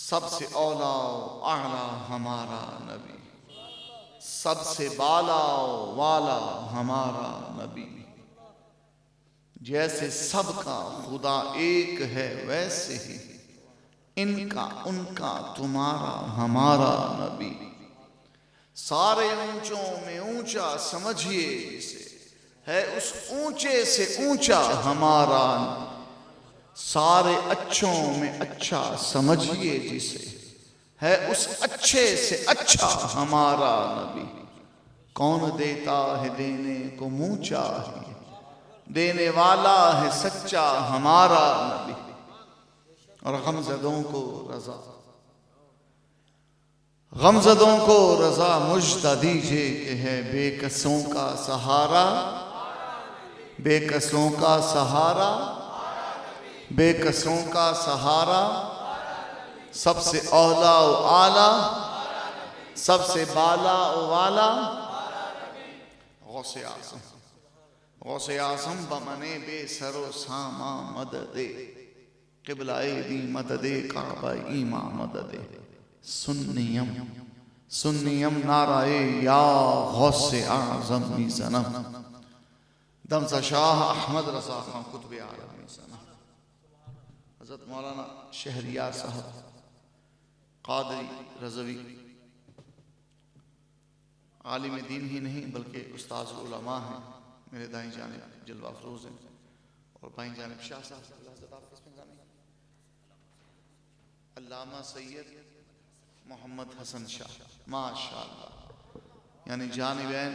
सबसे औला आला हमारा नबी, सबसे बाला वाला हमारा नबी। जैसे सबका खुदा एक है वैसे ही इनका उनका तुम्हारा हमारा नबी। सारे ऊंचों में ऊंचा समझिए जिसे, है उस ऊंचे से ऊंचा हमारा। सारे अच्छों में अच्छा समझिए जिसे, है उस अच्छे से अच्छा हमारा नबी। कौन देता है देने को मुंह चाहिए, देने वाला है सच्चा हमारा नबी। और गमज़दों को रजा, गमज़दों को रजा मुझदा दीजिए कि है बेकसों का सहारा, बेकसों का सहारा, बेकसों का सहारा। सबसे औला व आला, सबसे बाला व वाला। गौसे आज़म, गौसे आज़म बमने बेसरो सामा मददे, क़िबला दी मददे काबा ईमा मददे। सुन्नियम सुन्नियम नाराए या गौसे आज़म मीज़नम। दमज़ा शाह अहमद रज़ा खां कुतुब आलम मीज़नम। हज़रत मौलाना शहरियार साहब क़ादरी रज़वी आलिम दीन ही नहीं बल्कि उस्ताज़ उलमा हैं। मेरे दाईं जानिब जलवा अफरोज़ हैं और बाईं जानिब शाह साहब अल्लामा सैयद मोहम्मद हसन शाह माशाअल्लाह। यानी जानिबैन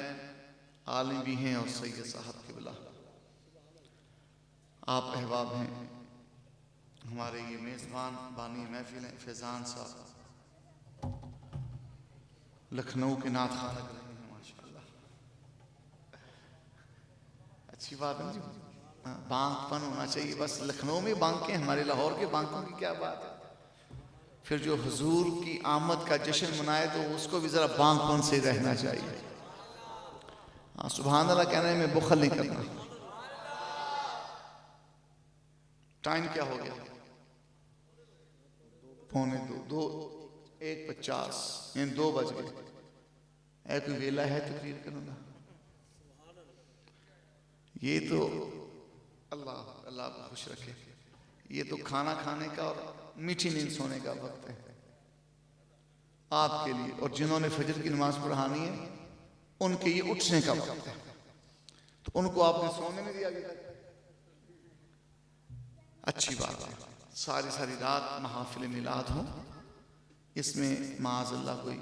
आलिम भी हैं और सैयद साहब क़िबला। आप अहबाब हैं हमारे ये मेज़बान बानी महफिल हैं फैज़ान साहब लखनऊ के नाथ खाना हैं माशाअल्लाह। अच्छी बात है जी, बांकपन होना चाहिए। बस लखनऊ में बांके, हमारे लाहौर के बांकों की क्या बात है। फिर जो हुजूर की आमद का जश्न मनाए तो उसको भी ज़रा बांकपन से रहना चाहिए। हाँ सुभान अल्लाह कहने में बुखल नहीं करना। टाइम क्या हो गया? 1:50 यानी 2 बज गए। ऐ कोई वेला है तकरीर करूँगा। ये तो अल्लाह अल्लाह को खुश रखे। ये तो खाना खाने का और मीठी नींद सोने का वक्त है आपके लिए। और जिन्होंने फजर की नमाज पढ़ानी है उनके ये उठने का वक्त है, तो उनको आपने सोने में दिया गया। अच्छी बात है। सारी सारी रात महफिल मिलाद हो, इसमें माज़अल्लाह कोई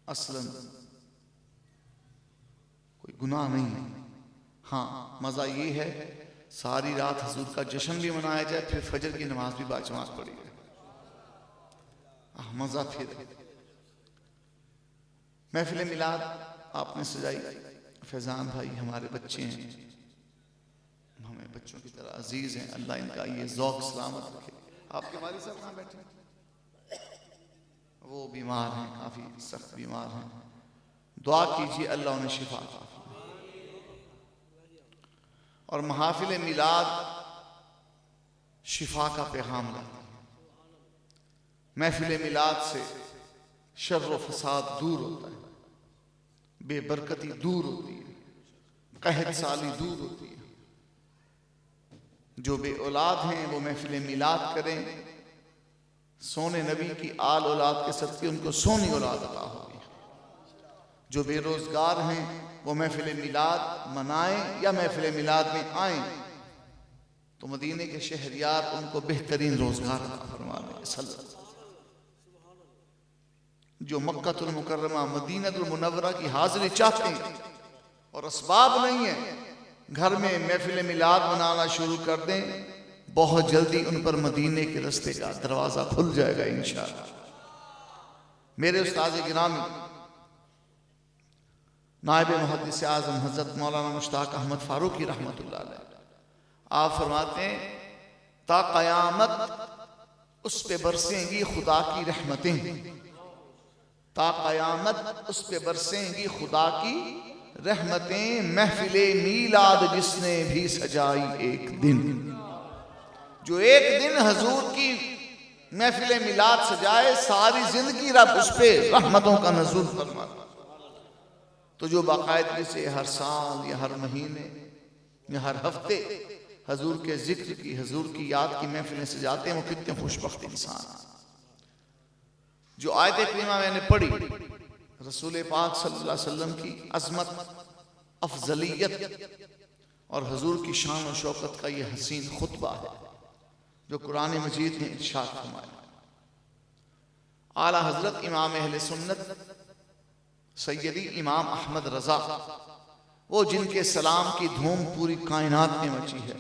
असलन कोई गुनाह नहीं है। हाँ मज़ा ये है सारी रात हुजूर का जश्न भी मनाया जाए, फिर फजर की नमाज भी बाजमात पढ़ी जाए। मज़ा फिर महफिल मिलाद आपने सजाई। फैज़ान भाई हमारे बच्चे हैं, हमें बच्चों की तरह अजीज हैं। अल्लाह इनका ये ज़ौक़ सलामत रखे। आपके वालिद साहब कहाँ बैठे हैं? वो बीमार हैं, काफ़ी सख्त बीमार हैं। दुआ कीजिए अल्लाह उन्हें शिफा दे। और महफिल मिलाद शिफा का पैगाम लाता है। महफिल मिलाद से शर्र व फसाद दूर होता है, बेबरकती दूर होती है, कहत साली दूर होती है। जो बे औलाद हैं वो महफिल मिलाद करें। सोने नबी की आल औलाद के सदक़े उनको सोनी औलाद अता होगी। जो बेरोजगार हैं वो महफिल मिलाद मनाएं या महफिल मिलाद में आए तो मदीने के शहरियार उनको बेहतरीन रोजगार अता फरमा दें। जो मक्कातुल मुकर्रमा मदीनतुल मुनव्वरा की हाजिरी चाहते हैं और असबाब नहीं है, घर में महफिल मिलाद मनाना शुरू कर दें, बहुत जल्दी उन पर मदीने के रास्ते का दरवाजा खुल जाएगा इंशाअल्लाह। मेरे उस्ताद गिरामी नायब मुहद्दिस आज़म हज़रत मौलाना मुश्ताक अहमद फारूकी रहमतुल्लाह अलैह आप फरमाते हैं ता क़यामत उस पे बरसेंगी खुदा की रहमतें, ता क़यामत उस पे बरसेंगी खुदा की रहमतें। महफिले मीलाद जिसने भी सजाई एक दिन, जो एक दिन हजूर की महफिल मिलाद सजाए, सारी जिंदगी रब उस पे रहमतों का नज़ूल फरमाता। तो जो बाकायदगी से हर साल या हर महीने या हर हफ्ते हजूर के जिक्र की, हजूर की याद की महफिलें सजाते हैं, वो कितने खुशबख्त इंसान। जो आयत करीमा मैंने पढ़ी, रसूल पाक सल्लल्लाहु अलैहि वसल्लम की अजमत, अफजलियत और हजूर की शान और शौकत का ये हसीन खुतबा है जो कुरान मजीद ने इरशाद फरमाया। आला हजरत इमाम अहले सुन्नत सैयदी इमाम अहमद रजा, वो जिनके सलाम की धूम पूरी कायनात में मची है,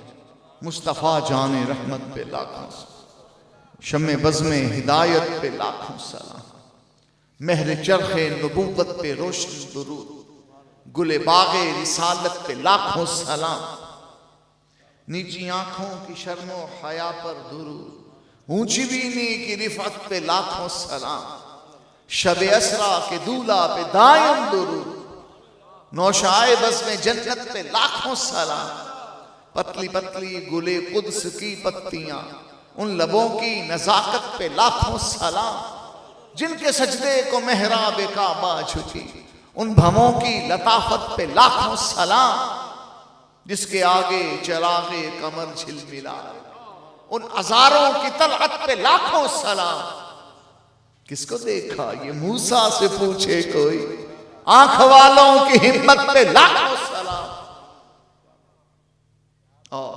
मुस्तफ़ा जाने रहमत पे लाखों शम्मे बज़्मे हिदायत पे लाखों सलाम, महर चरखे नबूवत पे रोशन दुरूद, गुले बागे रिसालत पे लाखों सलाम, नीची आंखों की शर्मो हया पर दुरूद, ऊंची बीनी की रिफत पे लाखों सलाम, शबे असरा के दूल्हा पे दायम दुरूद, नौशाए बस में जन्नत पे लाखों सलाम, पतली पतली गुले कुद्स की पत्तियां, उन लबों की नजाकत पे लाखों सलाम, जिनके सजदे को मेहराब काबा झुकी, उन भवों की लताफत पे लाखों सलाम, जिसके आगे चरागे कमर झिलमिला, उन अजारों की तलअत पे लाखों सलाम। किसको देखा ये मूसा से पूछे कोई, आंख वालों की हिम्मत पे लाखों सलाम। और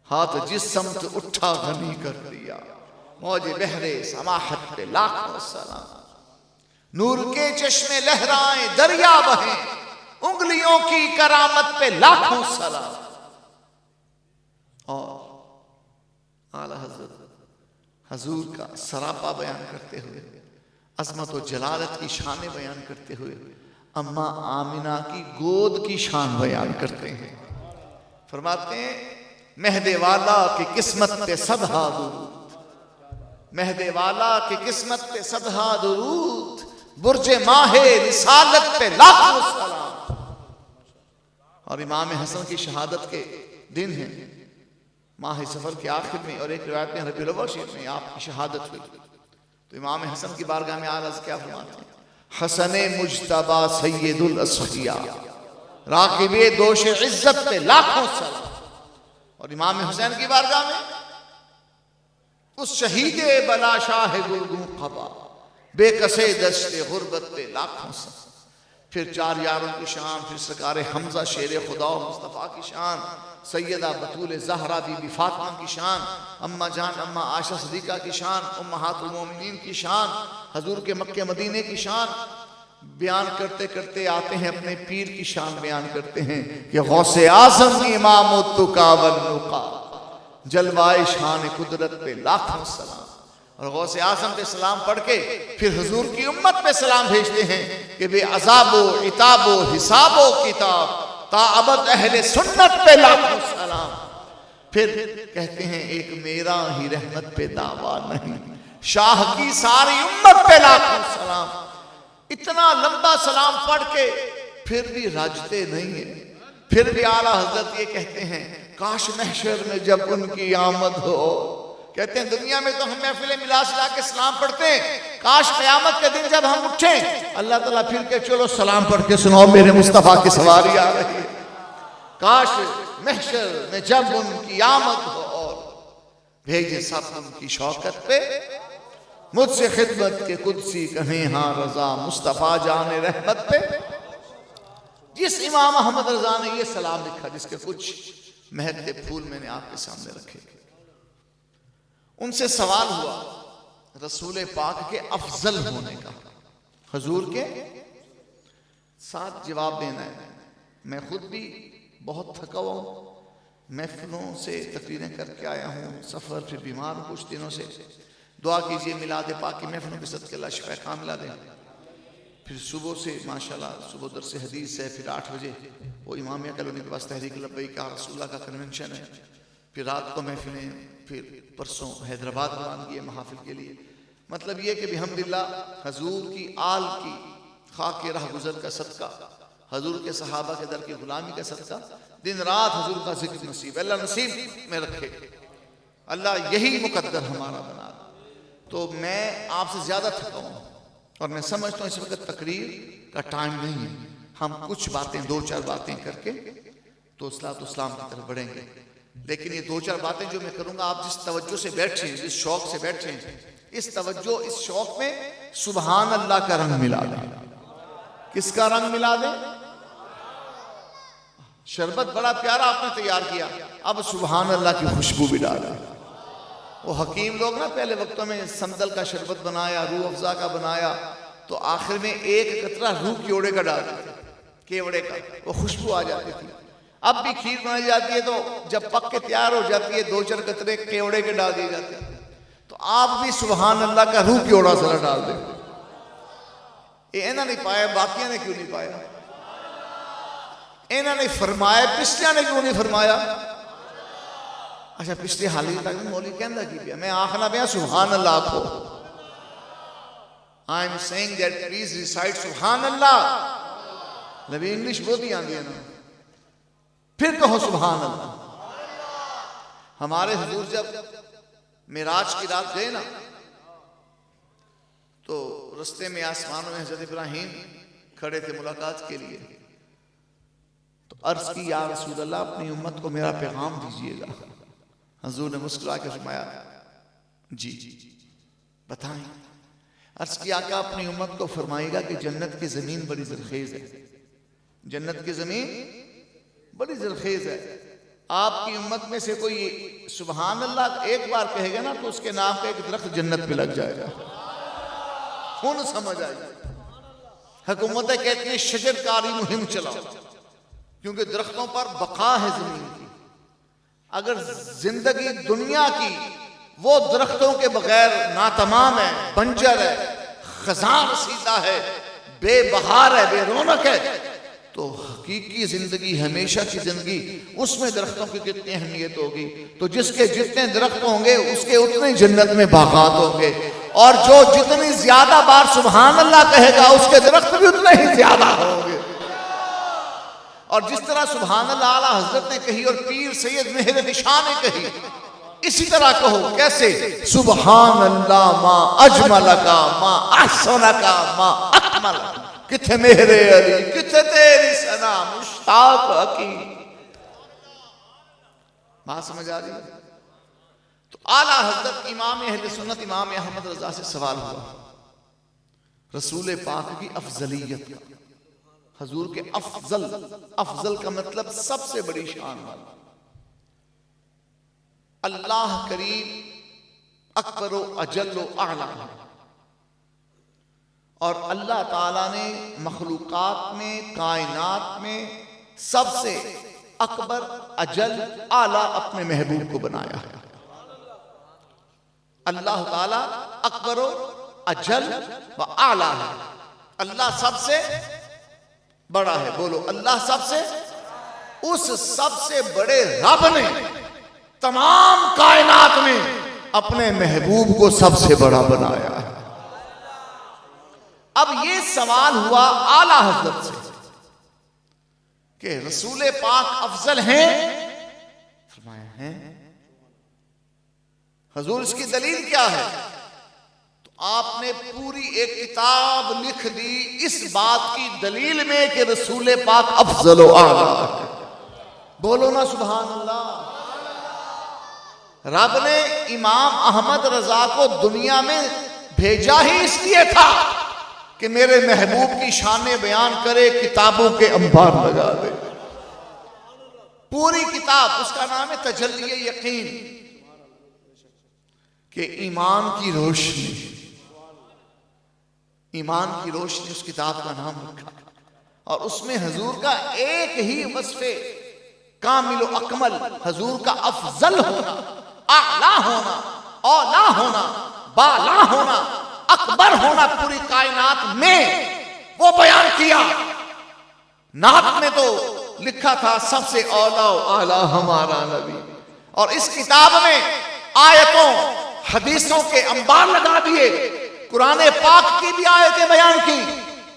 हाथ जिस समत उठा घनी कर दिया, मौजे बहरे समाहत पे लाखों सलाम। नूर के चश्मे लहराए दरिया बहे, उंगलियों की करामत पे लाखों सलाम। और आला हजरत हजूर का सरापा बयान करते हुए, अजमत और जलालत की शान बयान करते हुए, अम्मा आमिना की गोद की शान बयान करते हैं। फरमाते हैं, मेहदे वाला की किस्मत पे सदहा दुरूद, मेहदे वाला की किस्मत पे सदहा दुरूद, बुर्जे माहे रिसालत पे लाखों सलाम। और इमाम हसन की शहादत के दिन है, माह सफर के आखिर में, और एक रिवायत में रबीउल अव्वल शरीफ में आपकी शहादत हुई। तो इमाम हसन की बारगाह में आरज़ क्या फरमाते हैं, हसन मुज्तबा सैयदुल असफिया, राकिबे दोष इज्जत पे लाखों सलाम। और इमाम हुसैन की बारगाह में उस शहीदे बला शाह गुलगुम खबा, बेकसे दश्ते गुर्बत पे लाखों सलाम। फिर चार यारों की शान, फिर सरकार हमजा शेर खुदा मुस्तफ़ा की शान, सैयदा बतूल ज़हरा बीबी फातिमा की शान, अम्मा जान अम्मा आयशा सदीका की शान, उम्महातुल मोमिनीन की शान, हजूर के मक्के मदीने की शान बयान करते करते आते हैं अपने पीर की शान बयान करते हैं कि गौसे आज़म इमाम तुका वन्नुका, जलवाए शान कुदरत पे लाखों सलाम। और गौसे आज़म पे सलाम पढ़ के फिर हुजूर की उम्मत पे सलाम भेजते हैं कि बे अज़ाबो इताबो हिसाबो किताब ताअबद अहले सुन्नत पे लाखों सलाम। फिर कहते हैं, एक मेरा ही रहमत पे दावा नहीं, शाह की सारी उम्मत पे लाखों सलाम। इतना लंबा सलाम पढ़ के फिर भी राजते नहीं है। फिर भी आला हजरत ये कहते हैं, काश महशर में जब उनकी आमद हो, कहते हैं दुनिया में तो हम महफिल मिलाद सजा के सलाम पढ़ते हैं, काश क़यामत के दिन जब हम उठे, अल्लाह ताला फिर के चलो सलाम पढ़ के सुनाओ मेरे मुस्तफ़ा की सवारी आ रही है। काश महशर में जब उनकी आमद हो और भेजे सब उनकी शौकत पे, मुझसे खिदमत के कुदसी कहें हाँ रजा, मुस्तफ़ा जाने रहमत पे। जिस इमाम अहमद रजा ने ये सलाम लिखा, जिसके कुछ महकते फूल मैंने आपके सामने रखे, उनसे सवाल हुआ रसूल पाक के अफजल होने का, हुजूर के साथ जवाब देना है। मैं खुद भी बहुत थका हुआ हूँ, महफिलों से तकरीरें करके आया हूँ, सफ़र फिर बीमार हूँ कुछ दिनों से। दुआ कीजिए मिलाद पाक की महफिलों के सदके अल्लाह शिफा कामिला दे। फिर सुबह से माशाल्लाह सुबह दर से हदीस है, फिर 8 बजे वो इमामिया कॉलोनी के पास तहरीक लब्बैक रसूलुल्लाह का कन्वेंशन है, फिर रात को महफिलें, फिर परसों हैदराबाद रवानगी है महाफिल के लिए। मतलब ये कि अल्हम्दुलिल्लाह हजूर की आल की खाक राह गुजर का सदका, हजूर के सहाबा के दर की गुलामी का सदका, दिन रात हजूर का जिक्र नसीब, अल्लाह नसीब में रखे, अल्लाह यही मुकद्दर हमारा बना दे। तो मैं आपसे ज्यादा थका हूं और मैं समझता हूं इस वक्त तकरीर का टाइम नहीं है। हम कुछ बातें, 2-4 बातें करके तो इस्लाम की तरफ बढ़ेंगे। लेकिन ये 2-4 बातें जो मैं करूंगा, आप जिस तवज्जो से बैठे हैं, जिस शौक से बैठे हैं, इस तवज्जो, इस शौक में सुभान अल्लाह का रंग मिला दें। किसका रंग मिला दें? शरबत बड़ा प्यारा आपने तैयार किया, अब सुभान अल्लाह की खुशबू भी डालें। वो हकीम लोग ना पहले वक्तों में संदल का शरबत बनाया, रूह अफ़ज़ा का बनाया, तो आखिर में एक कतरा रूह केवड़े का डाल देते, केवड़े का, वो खुशबू आ जाती थी। अब भी खीर बनाई जाती है तो जब पक के तैयार हो जाती है 2-4 कतरे केवड़े के डाल दिए जाते हैं। तो आप भी सुभान अल्लाह का रूह केवड़ा जरा डाल दें। ये इन्होंने नहीं पाया, बाकिया ने क्यों नहीं पाया? इन्होंने फरमाया, पिछलिया ने क्यों नहीं फरमाया? अच्छा, पिछले हाली तक मौली कहता की पिया, मैं आखना पिया सुभान अल्लाह को। I am saying that please recite सुभान अल्लाह। नबी इंग्लिश बहुत ही आती है ना, फिर कहो सुभान अल्लाह। हमारे हुजूर जब मिराज की रात गए ना, तो रास्ते में आसमानों में हजरत इब्राहीम खड़े थे मुलाकात के लिए। तो अर्ज की, या रसूल अल्लाह, अपनी उम्मत को मेरा पैगाम दीजिएगा। हुजूर ने मुस्कुरा के फरमाया, जी बताएं। अर्ज किया कि अपनी उम्मत को फरमाएगा कि जन्नत की जमीन बड़ी जरखेज है, जन्नत की जमीन बड़ी जरखेज है। आपकी उम्मत में से कोई सुभान अल्लाह एक बार कहेगा ना, तो उसके नाम का एक दरख्त जन्नत पे लग जाएगा। कौन समझ आएगी? हुकूमतें कहती है शजरकारी मुहिम चलाओ, क्योंकि दरख्तों पर बका है जमीन की। अगर जिंदगी दुनिया की वो दरख्तों के बगैर नातमाम है, बंजर है, खजान रसीदा है, बेबहार है, बेरौनक है, तो हकीकी जिंदगी, हमेशा की जिंदगी, उसमें दरख्तों की कितनी अहमियत होगी। तो जिसके जितने दरख्त होंगे उसके उतने ही जन्नत में बागात होंगे, और जो जितनी ज्यादा बार सुभान अल्लाह कहेगा उसके दरख्त भी उतने ही ज्यादा होंगे। और जिस तरह सुभान अल्लाह आला हजरत ने कही और पीर सैयद मेहर निशा ने कही, इसी तरह कहो। कैसे? सुभान अल्लाह मा अजमल का, मा अहसन का, मा अकमल। किथे मेरे अली, किथे तेरी सना मुश्ताक की। बात समझ आ रही है? तो आला हजरत इमाम अहले सुन्नत इमाम अहमद रजा से सवाल हुआ रसूल पाक की अफजलियत का। हजूर के अफजल, अफजल का मतलब सबसे बड़ी शान वाला। अल्लाह करीम अकबरो अजल्लो आला, और अल्लाह ताला ने मखलूकात में, कायनात में सबसे अकबर, अजल, आला अपने महबूब को बनाया है। अल्लाह ताला अकबरो अजल व आला है। अल्लाह सबसे बड़ा है। बोलो अल्लाह सबसे। उस सबसे बड़े रब ने तमाम कायनात में अपने महबूब को सबसे बड़ा बनाया है। अब ये सवाल हुआ आला हजरत से कि रसूल पाक अफजल हैं? फरमाया हैं। हजूर इसकी दलील क्या है? तो आपने पूरी एक किताब लिख दी इस बात की दलील में कि रसूल पाक अफजल व आला है। बोलो ना सुभान अल्लाह। रब ने इमाम अहमद रजा को दुनिया में भेजा ही इसलिए था कि मेरे महबूब की शान बयान करे, किताबों के अंबार लगा दे। पूरी किताब, उसका नाम है तजल्ली यकीन, कि ईमान की रोशनी, ईमान की रोशनी उस किताब का नाम रखा। और उसमें हजूर का एक ही वस्फे कामिल अकमल, हजूर का अफजल होना, आला होना, औला होना, बाला होना, अकबर होना पूरी कायनात में वो बयान किया। नात में तो लिखा था सबसे औला आला हमारा नबी। और इस किताब में आयतों हदीसों के अंबार लगा दिए। कुरान पाक की भी आयतें बयान की,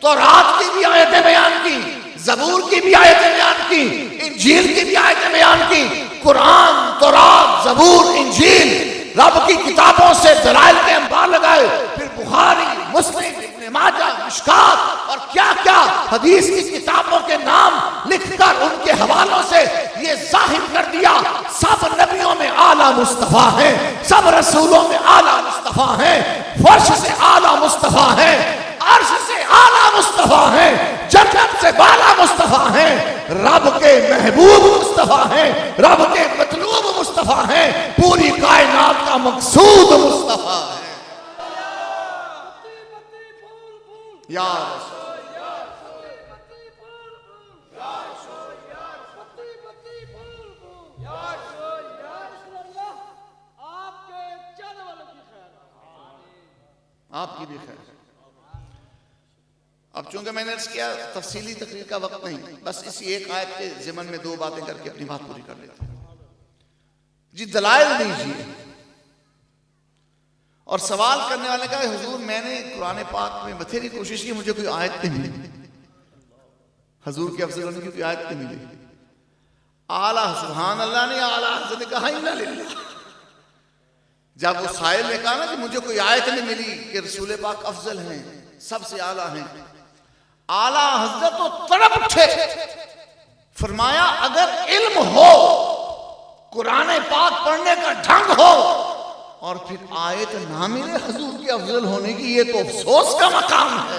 तौरात की भी आयतें बयान की, ज़बूर की भी आयतें बयान की, इंजील की भी आयतें बयान की। कुरान, तौरात, ज़बूर, इंजील रब की किताबों से दलाइल के अंबार लगाए, फिर बुखारी, मुस्लिम, इब्न माजा, मिशकात और क्या क्या हदीस की किताबों के नाम लिखकर उनके हवालों से ये जाहिर कर दिया सब नबियों में आला मुस्तफा है, सब रसूलों में आला मुस्तफा है, फर्श से आला मुस्तफा है, अर्श से आला मुस्तफा है, जन्नत से बाला मुस्तफा है, रब के महबूब मुस्तफा है, रब के मतलूब मुस्तफा है, पूरी कायनात का मकसूद मुस्तफा है। या आपकी भी खैर। अब चूंकि मैंने अर्ज किया तफसीली तकरीर का वक्त नहीं, बस इसी एक आयत के ज़िमन में दो बातें करके अपनी बात पूरी कर लेते हैं। जी दलाइल दीजिए। और सवाल करने वाले का हुजूर मैंने कुरान पाक में बथेरी कोशिश की, मुझे कोई आयत नहीं मिली, हुजूर के अफजल होने की कोई आयत नहीं मिली। आला सुभान अल्लाह ने आला हज़रत ने कहा इन्ना लिल्लाह। जब वो साहिल ने कहा ना कि मुझे कोई आयत नहीं मिली कि रसूल पाक अफजल हैं, सबसे आला हैं, आला हज़रत तो तड़प उठे, फरमाया अगर इल्म हो, कुरान पाक पढ़ने का ढंग हो और फिर आयत ना मिले हुजूर के अफजल होने की, ये तो अफसोस का मकाम है।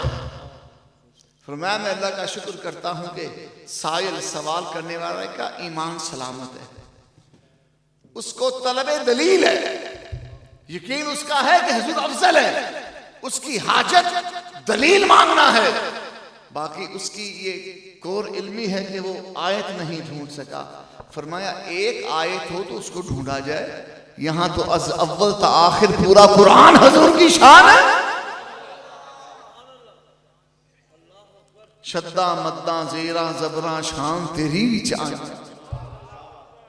फरमाया मैं अल्लाह का शुक्र करता हूं कि साइल सवाल करने वाले का ईमान सलामत है, उसको तलबे दलील है, यकीन उसका है कि हुजूर अफजल है, उसकी हाजत दलील मांगना है, बाकी उसकी ये कोर इल्मी है कि वो आयत नहीं ढूंढ सका। फरमाया एक आयत हो तो उसको ढूंढा जाए, यहां तो अज अव्वल ता आखिर पूरा कुरान हुजूर की शान है। शद्दा मद्दा जेरा जबरा शान तेरी भी चान।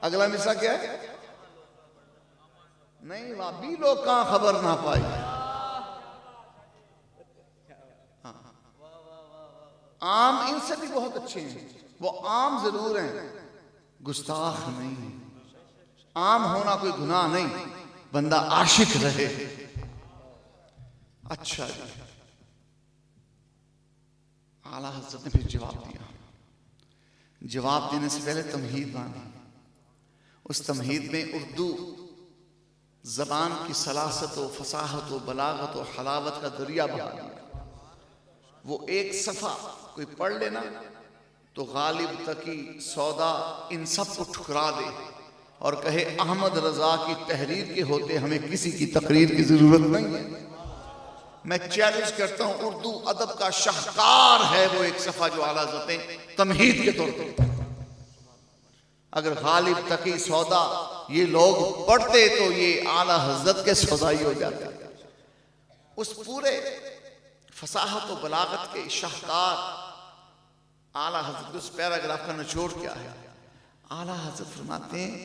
अगला मिसा क्या है? नहीं वाबी लोग कहां खबर ना पाई। आम इनसे भी बहुत अच्छे हैं, वो आम जरूर हैं, गुस्ताख नहीं। आम होना कोई गुनाह नहीं, बंदा आशिक रहे। अच्छा जी, आला हज़रत ने फिर जवाब दिया। जवाब देने से पहले तमहीद बांधी। उस तमहीद में उर्दू जबान की सलासत व फसाहत व बलागत व हलावत का दरिया बहा दिया। वो एक सफ़ा कोई पढ़ लेना तो गालिब तकी सौदा इन सब को ठुकरा दे और कहे अहमद रजा की तहरीर के होते हमें किसी की तकरीर की जरूरत नहीं है। मैं चैलेंज करता हूं, उर्दू अदब का शाहकार है वो एक सफ़ा जो आला हज़रत तमहीद के तौर पर, अगर गालिब तकी सौदा ये लोग पढ़ते तो ये आला हज़रत के सौदाई हो जाते। उस पूरे फसाहत व बलागत के शाहकार आला हज़रत, उस पैराग्राफ का निचोड़ क्या है? आला हज़रत फरमाते हैं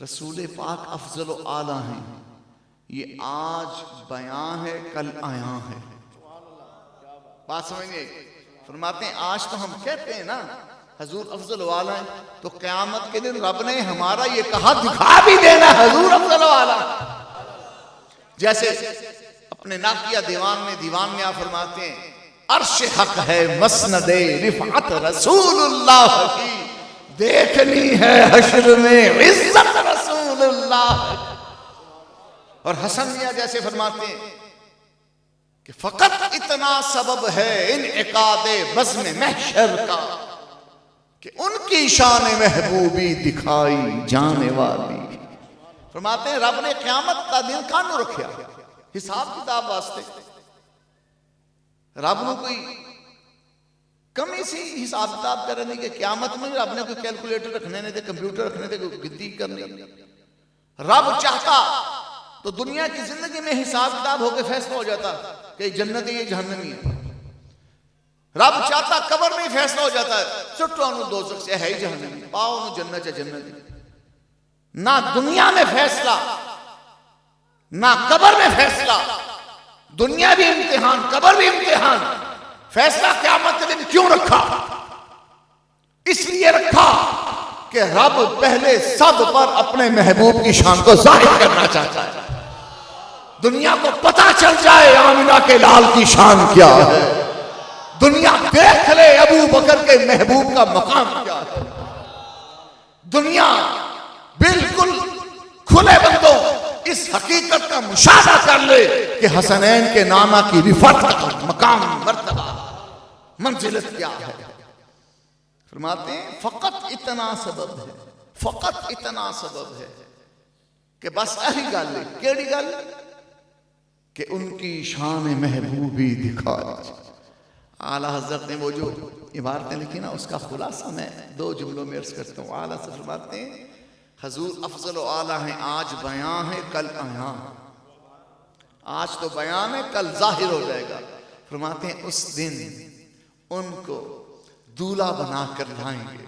रसूल पाक अफजल व आला हैं, ये आज बयां है कल आया है। बात समझिए। फरमाते हैं आज तो हम कहते हैं ना हुजूर अफजल व आला है, तो क़यामत के दिन रब ने हमारा ये कहा दिखा भी देना हुजूर अफजल व आला। जैसे अपने नाकिया दीवान में आप फरमाते हैं अर्श हक है मसनदे रिफअत रसूलुल्लाह की, देखनी है हश्र में इज्जत रसूलुल्लाह। और हसन मियां जैसे फरमाते हैं कि फकत इतना सबब है इन इकादे बज़्म महशर का कि उनकी शान महबूबी दिखाई जाने वाली। फरमाते हैं रब ने क़यामत का दिन कानू रखा हिसाब किताब वास्ते। रब ने कोई कमी सी हिसाब किताब करने के क़यामत में रब ने कोई कैलकुलेटर रखने ने थे, कंप्यूटर रखने थे, कोई गिनती करनी। रब चाहता तो दुनिया की जिंदगी में हिसाब किताब होकर फैसला हो जाता कि जन्नत है ये जहन्नमी है। रब चाहता कब्र में ही फैसला हो जाता है छुट्टो दोज़ख से है ही जहन्नमी, पाओ जन्नत है जन्नत। ना दुनिया में फैसला ना कब्र में फैसला, दुनिया भी इम्तिहान कब्र भी इम्तिहान। फैसला क़यामत के दिन क्यों रखा? इसलिए रखा कि रब पहले सब पर अपने महबूब की शान को जाहिर करना चाहता है। दुनिया को पता चल जाए आमिना के लाल की शान क्या है, दुनिया देख ले अबू बकर के महबूब का मकाम क्या है, दुनिया बिल्कुल खुले बंदों इस हकीकत का मुशाहदा कर ले कि हसनैन के नाना की रिफत का मकाम मर्तबा मंजिलत क्या है। फरमाते हैं फकत इतना सबब है, फकत इतना सबब है कि बस यही गल है, केड़ी गल कि उनकी शान महबूबी दिखाई। आला हजरत ने वो जो इबारतें लिखी ना उसका खुलासा मैं दो जुमलों में अर्ज करता हूँ। आला से फरमाते हैं हजूर अफजल आला हैं, आज बयां है कल आया, आज तो बयान है कल जाहिर हो जाएगा। फरमाते हैं उस दिन उनको दूल्हा बनाकर लाएंगे,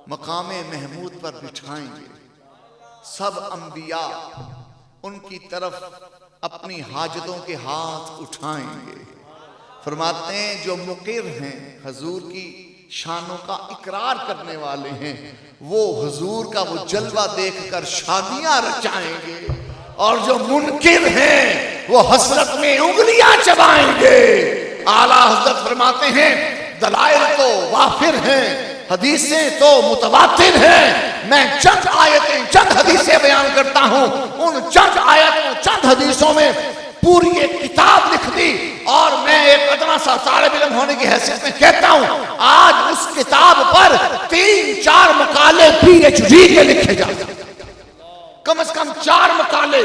मकामे महमूद पर बिठाएंगे, सब अंबिया उनकी तरफ अपनी हाजतों के हाथ उठाएंगे। फरमाते हैं जो मुकिर हैं हजूर की शानों का इकरार करने वाले हैं, वो हजूर का वो जलवा देखकर शादियां रचाएंगे, और जो मुनकिर हैं वो हसरत में उंगलियां चबाएंगे। आला हजरत फरमाते हैं दलाइल तो वाफिर हैं, हदीसें तो मुतवातिर हैं, मैं चंद आयतें चंद हदीसें बयान करता हूं, उन चंद आयतों चंद हदीसों में पूरी एक किताब लिख दी, और मैं एक अदना सा तालिब इल्म होने की हैसियत में कहता हूं आज उस किताब पर 3-4 मकाले PhD के लिखे जा सकते, कम से कम 4 मकाले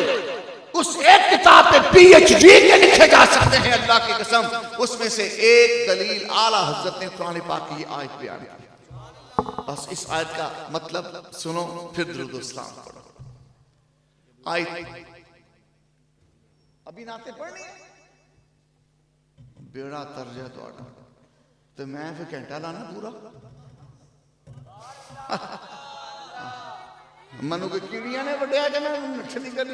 उस एक किताब पे PhD के लिखे जा सकते हैं। अल्लाह की कसम उसमें से एक दलील आला हजरत ने कुरान पाक की आयत बयान की। बस इस आयत का मतलब सुनो फिर दुरूद सलाम पढ़ो। आयत अभी नाते पढ़नी है, बेड़ा तरजा तो मैं फिर घंटा लाना पूरा मनु को कीड़ियां ने वड्या कि मैं नक्शली करनी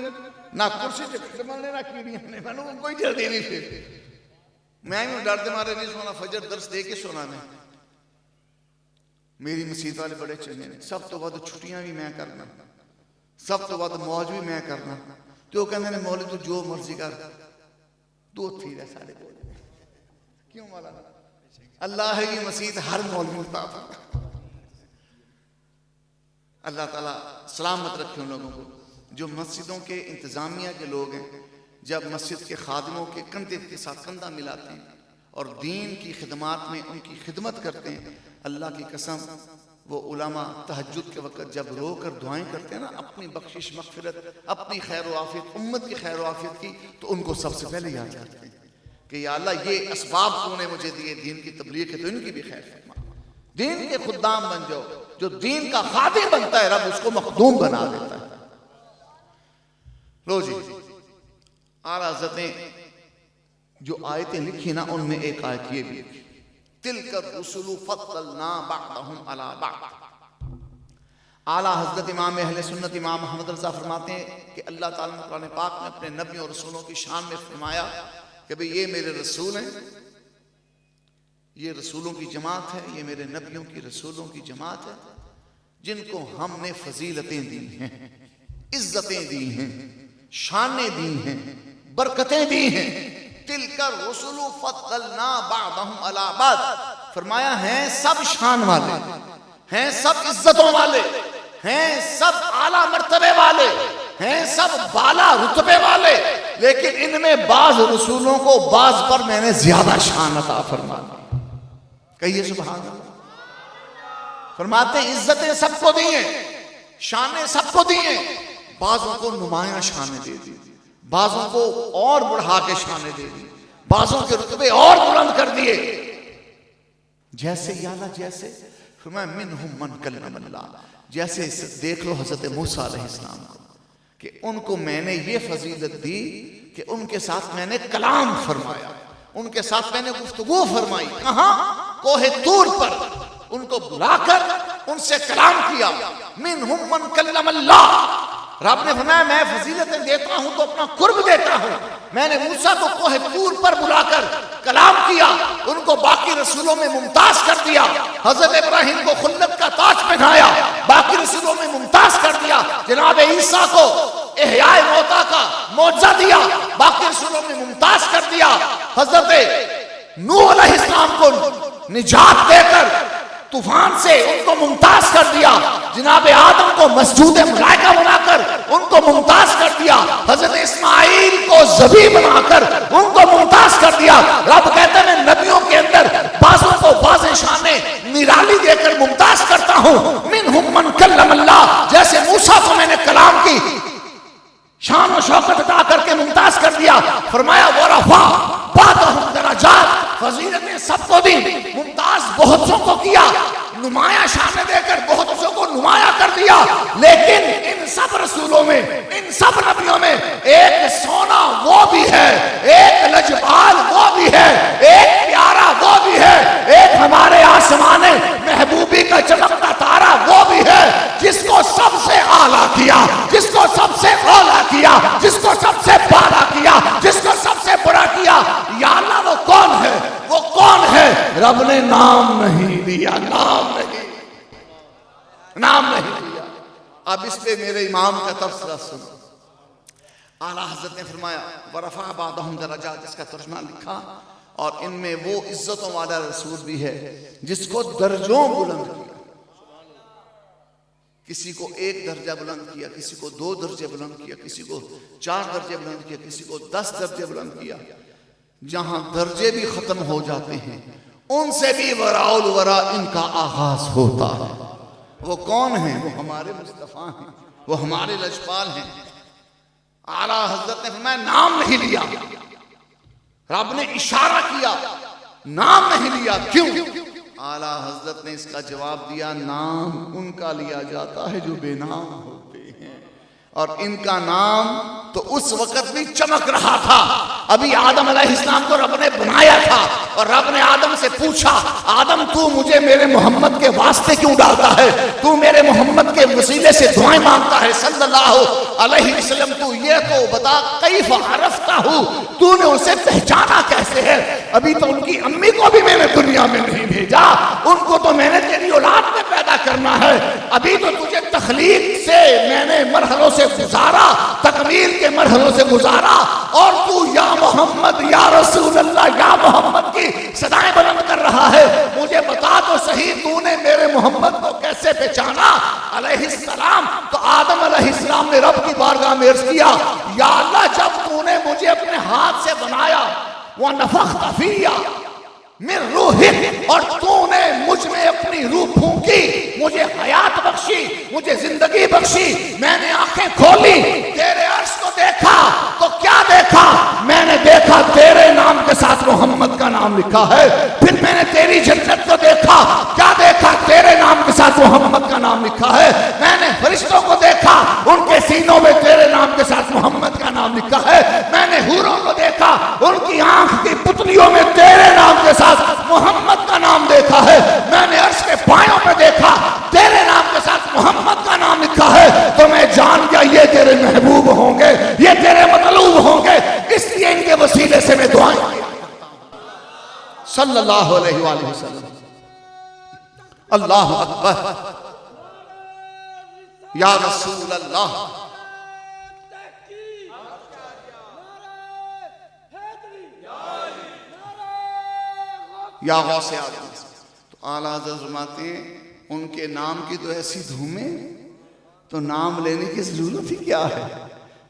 ना कुर्सी से खिदमने ना कीड़ियां ने, मनु को कोई जल्दी नहीं थी, मैं भी डरते मारे नहीं सोना, फजर दर्स दे के सोना मैं। मेरी मसीत वाले बड़े चंगे ने, सब तो बाद छुट्टियां भी मैं करना, सब तो बाद मौज भी मैं करना, तो कहते ने मौली तू जो मर्जी कर, तू थी रह साढ़े बोल क्यों मौलाना, अल्लाह की मसीत हर मौलवी मुताबिक। अल्लाह ताला सलामत रखे उन लोगों को जो मस्जिदों के इंतज़ामिया के लोग हैं, जब मस्जिद के खादिमों के कंधे के साथ कंधा मिलाते हैं और दीन की खिदमत में उनकी खिदमत करते हैं, अल्लाह की कसम वो उलमा तहज्जुद के वक़्त जब रो कर दुआएं करते हैं ना अपनी बख्शिश मग़फ़िरत, अपनी खैर व आफ़ियत, उम्मत की खैर व आफ़ियत की, तो उनको सबसे पहले याद करते हैं कि या अल्लाह ये असबाब तूने मुझे दिए दीन की तबलीग है, तो इनकी भी खैर फरमा, दीन के खुद्दाम बन जाओ। जो दीन का खादिम बनता है रब उसको मखदूम बना देता है। लो जी आला हज़रत ने जो आयतें लिखी ना उनमें एक आयत ये भी लिखी, तिलकर रुसुलु फद्दलना बअदहुम अला बअद। आला हज़रत इमाम अहले सुन्नत इमाम मोहम्मद रज़ा फरमाते हैं कि अल्लाह ताला ने कुरान पाक में अपने नबी और रसूलों की शान में फरमाया कि भाई ये मेरे रसूल हैं, ये रसूलों की जमात है, ये मेरे नबियों की रसूलों की जमात है, जिनको हमने फजीलतें दी हैं, इज्जतें दी हैं, शानें दी हैं, बरकतें दी हैं। तिलकर रसूलु फद्दलना बअदहुम अला बअद, फरमाया हैं सब शान वाले हैं, सब इज्जतों वाले हैं, सब आला मर्तबे वाले हैं, सब बाला रुतबे वाले, लेकिन इनमें बाज रसूलों को बाज पर मैंने ज्यादा शान अता फरमा दी। कहिए सुभान अल्लाह। फरमाते इज्जतें सबको दी हैं, शानें सबको दी हैं, बाजों को नुमाया शानें दे दी, बाजों को और बढ़ा के शानें दे दी, बाजों के रुतबे और बुलंद कर दिए। जैसे याला जैसे फरमाया मिनहुम मन कल्लमल्लाह, जैसे देख लो हजरत मूसा अलैहिस्सलाम को कि उनको मैंने ये फजीलत दी कि उनके साथ मैंने कलाम फरमाया, उनके साथ मैंने गुफ्तगू फरमाई। कहां? कोहे तूर पर उनको बुलाकर उनसे कलाम किया। मिनहुम मन कल्लमल्लाह, रब ने फरमाया मैं फजीलतें देता हूं तो अपना कुर्ब देता हूं। मैंने मूसा को कोहे तूर पर बुलाकर कलाम किया, उनको बाकी रसूलों में मुमताज कर दिया। हजरत इब्राहिम को खुल्लत का ताज पहनाया, बाकी रसूलों में मुमताज कर दिया। जनाब ईसा को एहयाए मौता का मौजज़ा दिया, बाकी रसूलों में मुमताज कर दिया। हजरत नूह अलैहिस्सलाम को निजात देकर तूफान से उनको मुमताज कर दिया। जनाब आदम को मस्जूद मलाइका बनाकर उनको मुमताज कर दिया। हजरत इस्माइल को ज़बी बनाकर उनको मुमताज कर दिया। रब कहते हैं मैं नबियों के अंदर बाज़ों को बाज़े शाने निराली देकर मुमताज करता हूँ। मिनहुम मन कल्लमल्लाह, जैसे मूसा को मैंने कलाम की शान और शौकत अता करके मुमताज कर दिया। फरमाया वरफा बादहुम दरजात, फजीलतें सबको दी, मुमताज बहुतों को किया, नुमाया शान देकर बहुतों को नुमाया कर दिया। लेकिन इन सब रसूलों में, इन सब नबियों में एक सोना वो भी है, एक लजपाल वो भी है, एक प्यारा वो भी है, एक हमारे आसमाने महबूबी का चमकता तारा वो भी है, जिसको सबसे आला किया, जिसको सबसे औला किया, जिसको सबसे बाला किया, जिसको सबसे बुरा किया। या अल्लाह वो कौन है? वो कौन है? रब ने नाम नहीं दिया, नाम नहीं दिया। अब इस पे मेरे इमाम का तबसरा सुनो। आला हज़रत ने फरमाया वरफ़ा बादहुम दरजात, इसका तर्जुमा लिखा, और इनमें वो इज्जतों वाला रसूल भी है जिसको दर्जों बुलंद किया। किसी को एक दर्जा बुलंद किया, किसी को 2 दर्जे बुलंद किया, किसी को 4 दर्जे बुलंद किया, किसी को 10 दर्जे बुलंद किया। जहां दर्जे भी खत्म हो जाते हैं उनसे भी वराउल वरा इनका आगाज होता है। वो कौन है? वो हमारे मुस्तफा हैं, वो हमारे लजपाल हैं। आला हजरत ने फरमाया नाम नहीं लिया, रब ने इशारा किया, नाम नहीं लिया। क्यों? आला हजरत ने इसका जवाब दिया नाम उनका लिया जाता है जो बेनाम होते हैं, और इनका नाम तो उस वक्त भी चमक रहा था। अभी आदम अलैहिस्सलाम को रब ने बनाया था, और रब ने आदम से पूछा आदम तू मुझे मेरे मोहम्मद के वास्ते क्यों डालता है? तू मेरे मोहम्मद के वसीले से दुआएं मांगता है सल्लल्लाहु अलैहि वसल्लम, तू ये तो बता कैफ अरफ्ता हूँ, तूने उसे पहचाना कैसे है? अभी तो उनकी अम्मी को भी मैंने दुनिया में नहीं भेजा, उनको तो मैंने तेरी औलाद में पैदा करना है। अभी तो तुझे तखलीक से मैंने मरहलों से गुजारा, तकमील के मरहलों से गुजारा, और तू या मोहम्मद या रसूल अल्लाह या मोहम्मद की सदाएं बुलंद कर रहा है। मुझे बता तो सही तूने मेरे मोहम्मद को कैसे पहचाना? अलैहिस्सलाम। तो आदम अलैहिस्सलाम ने रब की बारगाह में अर्ज किया या अल्लाह जब तूने मुझे अपने हाथ से बनाया, वह नफख्त फिया मिन रूहिक, और तूने मुझ में अपनी रूह फूंकी, मुझे हयात बख्शी, मुझे जिंदगी बख्शी, मैंने आंखें खोली, तेरे अर्श को देखा तो क्या देखा? मैंने देखा तेरे नाम के साथ मोहम्मद का नाम लिखा है। फिर मैंने तेरी जन्नत को देखा, क्या देखा? तेरे नाम के साथ मोहम्मद का नाम लिखा है। मैंने फरिश्तों को देखा, उनके सीनों में तेरे नाम के साथ मोहम्मद का नाम लिखा है। मैंने हूरों को देखा, उनकी आंख की पुतलियों में तेरे नाम के साथ मोहम्मद का नाम देखा है। मैंने अर्श के पायों पे देखा, तेरे नाम के साथ मोहम्मद का नाम लिखा है। तो मैं जान गया ये तेरे महबूब होंगे, ये तेरे मतलूब होंगे, इसलिए इनके वसीले से मैं दुआएं सल्लल्लाहु अलैहि वसल्लम। अल्लाह अकबर या रसूल अल्लाह। या गौसे आज़म। तो आला हज़रत फरमाते हैं उनके नाम की तो ऐसी धूमें, तो नाम लेने की जरूरत ही क्या है?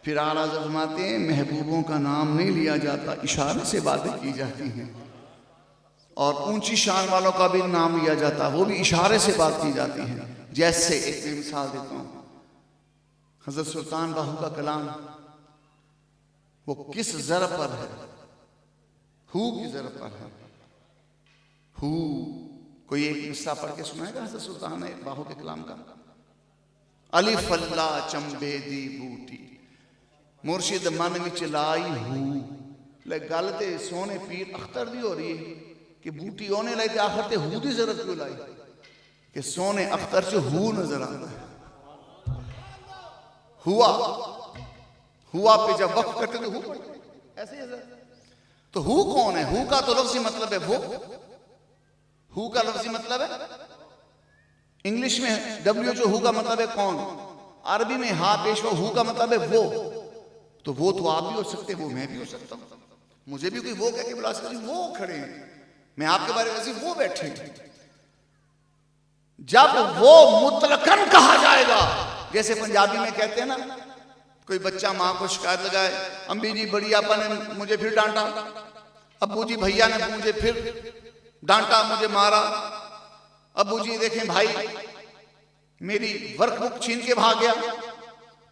फिर आला हज़रत फरमाते हैं महबूबों का नाम नहीं लिया जाता, इशारे से बातें की जाती हैं, और ऊंची शान वालों का भी नाम लिया जाता, वो भी इशारे से बात की जाती है। जैसे एक मिसाल देता हूँ, हज़रत सुल्तान बाहू का कलाम वो किस ज़रब पर है? हू की ज़रब पर है। हू कोई एक हिस्सा पढ़ के सुनाएगा हज़रत सुल्तान बाहू के कलाम का? अलिफ अल्लाह चंबे दी बूटी मुर्शिद मन विच लाई हू। ले गल ते सोने पीर अख्तर दी हो रही है कि बूटी होने लाई, आखिर ते हू दी जरूरत क्यों लाई? कि सोने अख्तर च हू नजर आता है। हुआ पे जब वक्त करते तो हू ऐसे ही। तो हू कौन है? हू का तो लफ्जी मतलब है वो, हू का लफ्जी मतलब है इंग्लिश में WHO हू का मतलब है कौन? अरबी में हा पेशवा हु का मतलब है वो, तो वो तो आप भी हो सकते, वो मैं भी हो सकता हूं। मुझे भी कोई वो कह के बुला सकते, वो खड़े हैं, मैं आपके बारे में ऐसे वो बैठे हैं। जब वो मुतलकन कहा जाएगा, जैसे पंजाबी में कहते हैं ना, कोई बच्चा मां को शिकायत लगाए, अम्मी जी बड़ी आपा ने मुझे फिर डांटा, अब्बू जी भैया ने मुझे फिर डांटा, मुझे मारा, अब्बू जी देखें भाई मेरी वर्कबुक छीन के भाग गया।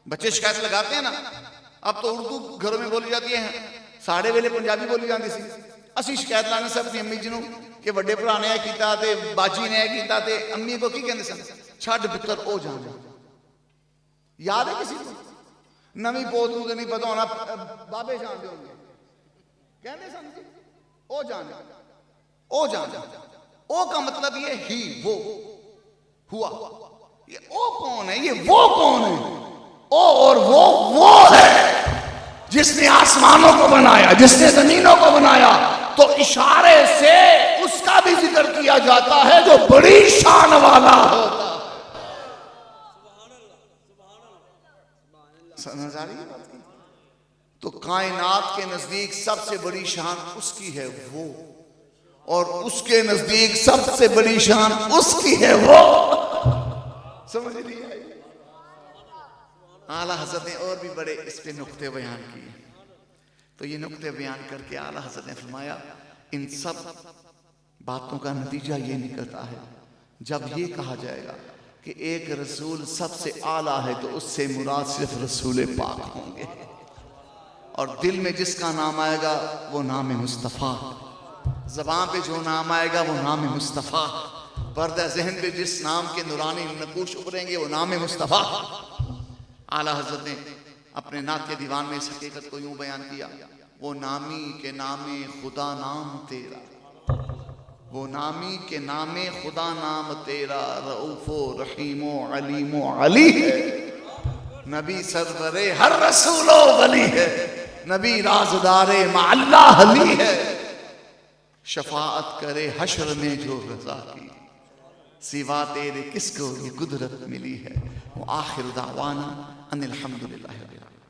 बच्चे शिकायत लगाते हैं ना। अब तो उर्दू घरों में बोली जाती है, साढ़े वेले पंजाबी बोली जाती सी। असी शिकायत लाने से अपनी अम्मी जी नूं कि वड्डे भरा ने कीता ते बाजी ने कीता ते अम्मी को की कहंदे सन, छड्ड पुत्तर ओ जान। याद है किसी को? नवी पोत नूं ते नहीं पता होना, बाबे जानते होंगे, कहंदे सन जी ओ जान, ओ जान। ओ का मतलब ये ही वो हुआ। ये ओ कौन है? ये वो कौन है? ओ और वो है जिसने आसमानों को बनाया, जिसने जमीनों को बनाया। तो इशारे से उसका भी जिक्र किया जाता है जो बड़ी शान वाला होता। समझ आ रही है बात की? तो कायनात के नजदीक सबसे बड़ी शान उसकी है वो, और उसके नजदीक सबसे बड़ी शान उसकी है वो। समझ नहीं आई? आला हज़रत ने और भी बड़े इस पे नुक्ते बयान किए। तो ये नुक्ते बयान करके आला हज़रत ने फरमाया, इन सब बातों का नतीजा ये निकलता है जब ये कहा जाएगा कि एक रसूल सबसे आला है, तो उससे मुराद सिर्फ रसूल पाक होंगे। और दिल में जिसका नाम आएगा वो नाम मुस्तफ़ा, ज़बान पे जो नाम आएगा वो नाम मुस्तफ़ा, पर्दा ज़हन पे जिस नाम के नूरानी नकूश उभरेंगे वो नाम मुस्तफ़ा। आला हज़रत ने अपने नात के दीवान में इस हकीकत को यूं बयान किया, वो नामी के नामे खुदा नाम तेरा, वो नामी के नामे खुदा नाम तेरा, रऊफ़ो रहीमो अलीमो अली है। नबी सरवरे हर रसूलो वली है, नबी राज़दारे मा अल्लाह अली है। शफाअत करे हश्र में जो रज़ा की, सिवा तेरे किसको ये कुदरत मिली है। वो आखिर दावाना अनिल हम्दुलिल्लाहि रब्बिल आलमीन।